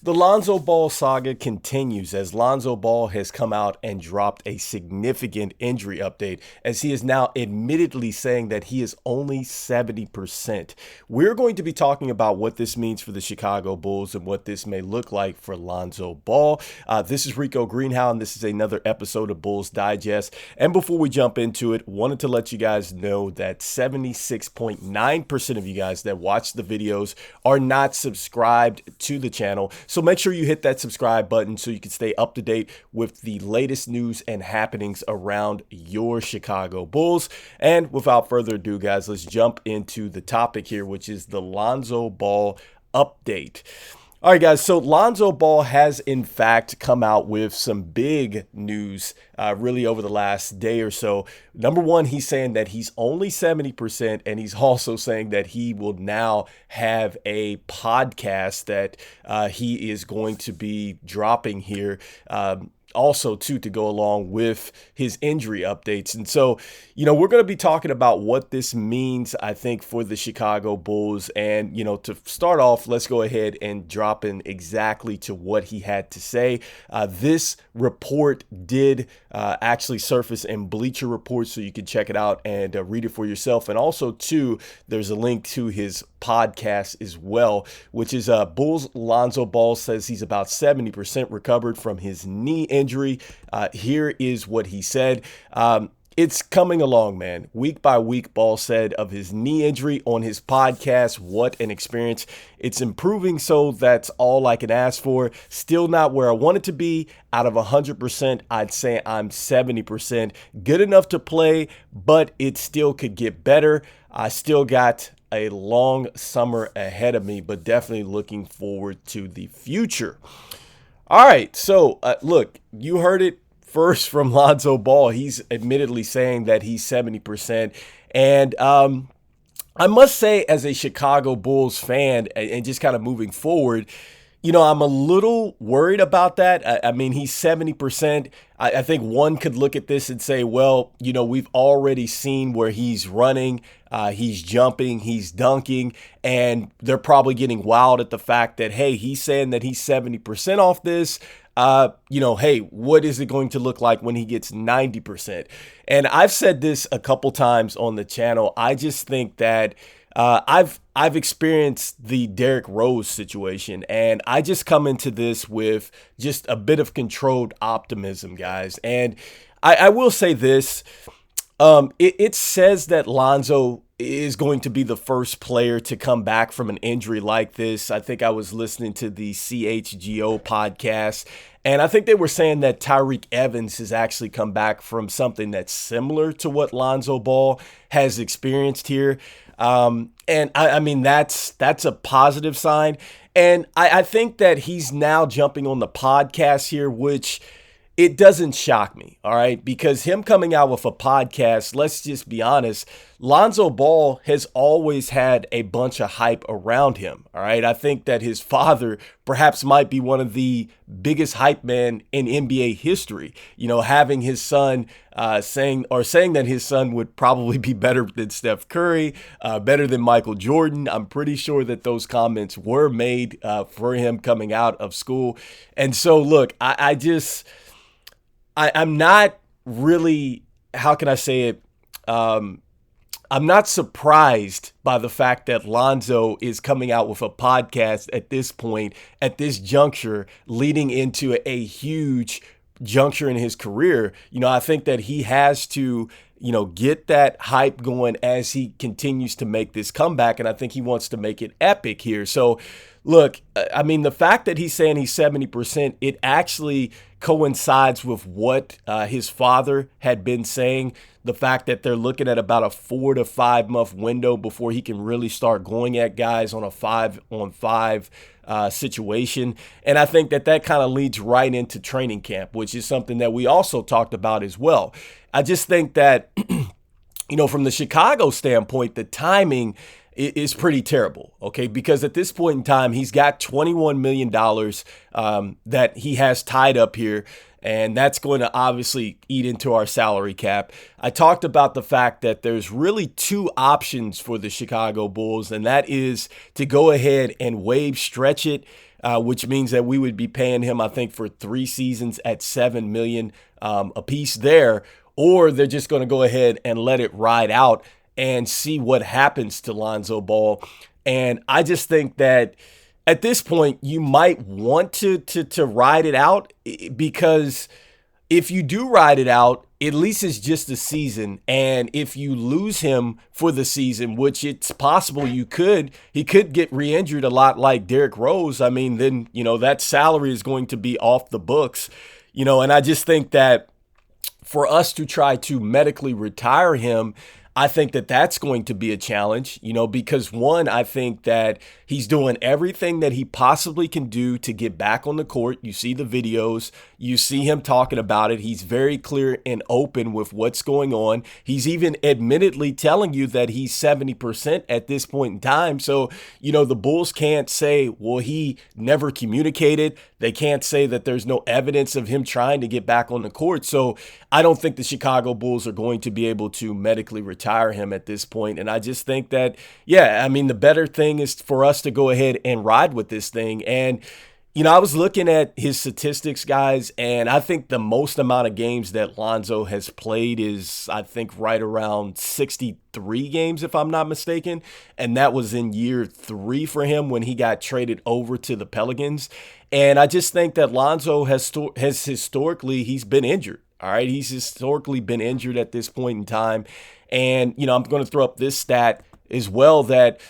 The Lonzo Ball saga continues as Lonzo Ball has come out and dropped a significant injury update as he is now admittedly saying that he is only 70%. We're going to be talking about what this means for the Chicago Bulls and what this may look like for Lonzo Ball. This is Rico Greenhowe and this is another episode of Bulls Digest. And before we jump into it, wanted to let you guys know that 76.9% of you guys that watch the videos are not subscribed to the channel. So make sure you hit that subscribe button so you can stay up to date with the latest news and happenings around your Chicago Bulls. And without further ado, guys, let's jump into the topic here, which is the Lonzo Ball update. All right, guys, so Lonzo Ball has, in fact, come out with some big news really over the last day or so. Number one, he's saying that he's only 70%, and he's also saying that he will now have a podcast that he is going to be dropping here. Also, too, to go along with his injury updates. And so, we're going to be talking about what this means, I think, for the Chicago Bulls. And, to start off, let's go ahead and drop in exactly to what he had to say. This report did actually surface in Bleacher Report, so you can check it out and read it for yourself. And also, too, there's a link to his podcast as well, which is Bulls Lonzo Ball says he's about 70% recovered from his knee injury. Here is what he said. It's coming along, man. Week by week, Ball said of his knee injury on his podcast. What an experience. It's improving, so that's all I can ask for. Still not where I want it to be. Out of 100%, I'd say I'm 70%. Good enough to play, but it still could get better. I still got a long summer ahead of me, but definitely looking forward to the future. All right, so look, you heard it first from Lonzo Ball. He's admittedly saying that he's 70%. And I must say, as a Chicago Bulls fan and just kind of moving forward, I'm a little worried about that. I mean, he's 70%. I think one could look at this and say, well, we've already seen where he's running, he's jumping, he's dunking, and they're probably getting wild at the fact that, hey, he's saying that he's 70% off this. Hey, what is it going to look like when he gets 90%? And I've said this a couple times on the channel. I just think that I've experienced the Derrick Rose situation, and I just come into this with just a bit of controlled optimism, guys. And I will say this, it says that Lonzo is going to be the first player to come back from an injury like this. I think I was listening to the CHGO podcast, and I think they were saying that Tyreke Evans has actually come back from something that's similar to what Lonzo Ball has experienced here. And I mean, that's a positive sign. And I think that he's now jumping on the podcast here, which it doesn't shock me, all right? Because him coming out with a podcast, let's just be honest, Lonzo Ball has always had a bunch of hype around him, all right? I think that his father perhaps might be one of the biggest hype men in NBA history, having his son saying that his son would probably be better than Steph Curry, better than Michael Jordan. I'm pretty sure that those comments were made for him coming out of school. And so, look, I'm not really, how can I say it? I'm not surprised by the fact that Lonzo is coming out with a podcast at this point, at this juncture, leading into a huge juncture in his career. I think that he has to, get that hype going as he continues to make this comeback. And I think he wants to make it epic here. So, look, I mean, the fact that he's saying he's 70%, it actually coincides with what his father had been saying. The fact that they're looking at about a 4 to 5 month window before he can really start going at guys on a 5-on-5 situation. And I think that kind of leads right into training camp, which is something that we also talked about as well. I just think that, from the Chicago standpoint, the timing is pretty terrible, okay? Because at this point in time, he's got $21 million that he has tied up here, and that's going to obviously eat into our salary cap. I talked about the fact that there's really two options for the Chicago Bulls, and that is to go ahead and waive, stretch it, which means that we would be paying him, I think, for 3 seasons at $7 million a piece there, or they're just going to go ahead and let it ride out and see what happens to Lonzo Ball. And I just think that at this point, you might want to ride it out, because if you do ride it out, at least it's just a season. And if you lose him for the season, which it's possible he could get re-injured a lot like Derrick Rose. I mean, then, that salary is going to be off the books, and I just think that for us to try to medically retire him, I think that that's going to be a challenge, because one, I think that he's doing everything that he possibly can do to get back on the court. You see the videos, you see him talking about it. He's very clear and open with what's going on. He's even admittedly telling you that he's 70% at this point in time. So, the Bulls can't say, well, he never communicated. They can't say that there's no evidence of him trying to get back on the court. So I don't think the Chicago Bulls are going to be able to medically retire him at this point. And I just think that, the better thing is for us to go ahead and ride with this thing. And, I was looking at his statistics, guys, and I think the most amount of games that Lonzo has played is, I think, right around 63 games, if I'm not mistaken. And that was in year 3 for him when he got traded over to the Pelicans. And I just think that Lonzo has historically, he's been injured. All right. He's historically been injured at this point in time. And, I'm going to throw up this stat as well, that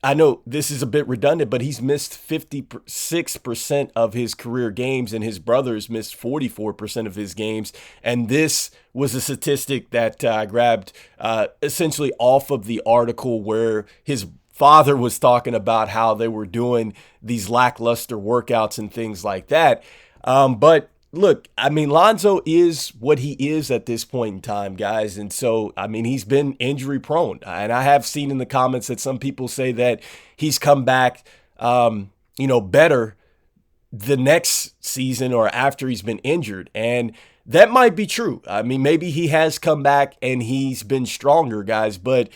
I know this is a bit redundant, but he's missed 56% of his career games, and his brother's missed 44% of his games. And this was a statistic that I grabbed essentially off of the article where his father was talking about how they were doing these lackluster workouts and things like that. But look, Lonzo is what he is at this point in time, guys. And so, he's been injury prone. And I have seen in the comments that some people say that he's come back, better the next season or after he's been injured. And that might be true. Maybe he has come back and he's been stronger, guys, but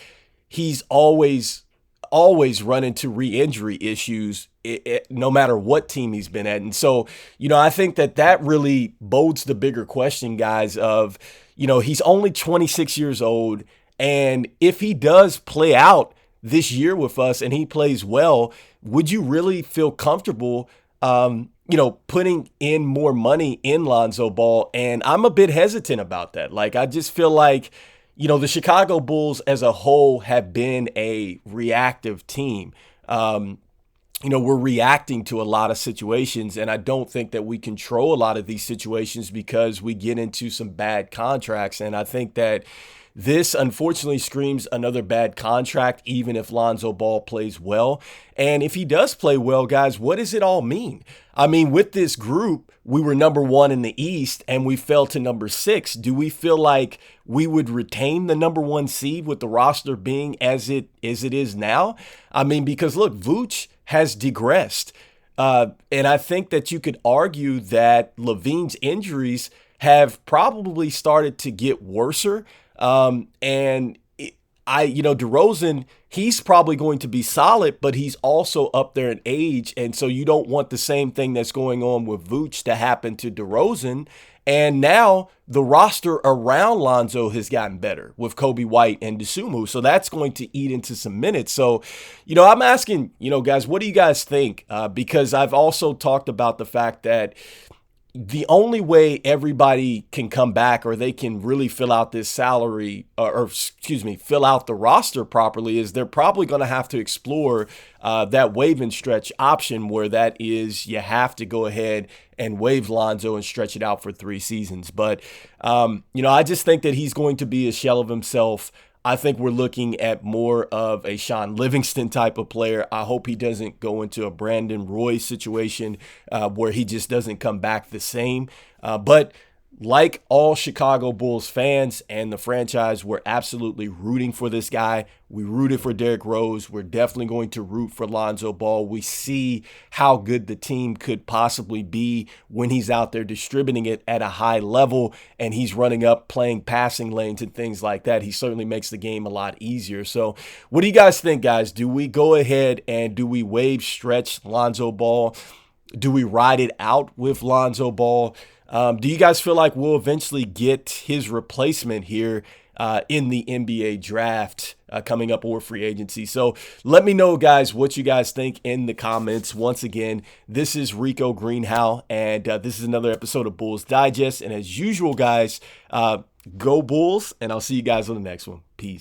he's always run into re-injury issues no matter what team he's been at. And so, I think that really bodes the bigger question, guys, of, he's only 26 years old. And if he does play out this year with us and he plays well, would you really feel comfortable, putting in more money in Lonzo Ball? And I'm a bit hesitant about that. I just feel like, the Chicago Bulls as a whole have been a reactive team. We're reacting to a lot of situations, and I don't think that we control a lot of these situations because we get into some bad contracts. And I think that this unfortunately screams another bad contract, even if Lonzo Ball plays well. And if he does play well, guys, what does it all mean? With this group, we were number 1 in the East and we fell to number 6. Do we feel like we would retain the number 1 seed with the roster being as it is now? Because look, Vooch has digressed. And I think that you could argue that Lavine's injuries have probably started to get worser. DeRozan, he's probably going to be solid, but he's also up there in age. And so you don't want the same thing that's going on with Vooch to happen to DeRozan. And now the roster around Lonzo has gotten better with Kobe White and Dosunmu. So that's going to eat into some minutes. So, I'm asking, guys, what do you guys think? Because I've also talked about the fact that the only way everybody can come back or they can really fill out this salary fill out the roster properly is they're probably going to have to explore that waive and stretch option, where that is you have to go ahead and waive Lonzo and stretch it out for 3 seasons. But, I just think that he's going to be a shell of himself. I think we're looking at more of a Sean Livingston type of player. I hope he doesn't go into a Brandon Roy situation where he just doesn't come back the same. But Like all Chicago Bulls fans and the franchise, we're absolutely rooting for this guy. We rooted for Derrick Rose. We're definitely going to root for Lonzo Ball. We see how good the team could possibly be when he's out there distributing it at a high level and he's running up, playing passing lanes and things like that. He certainly makes the game a lot easier. So what do you guys think, guys? Do we go ahead and do we waive stretch Lonzo Ball? Do we ride it out with Lonzo Ball? Do you guys feel like we'll eventually get his replacement here in the NBA draft coming up, or free agency? So let me know, guys, what you guys think in the comments. Once again, this is Rico Greenhowe, and this is another episode of Bulls Digest. And as usual, guys, go Bulls, and I'll see you guys on the next one. Peace.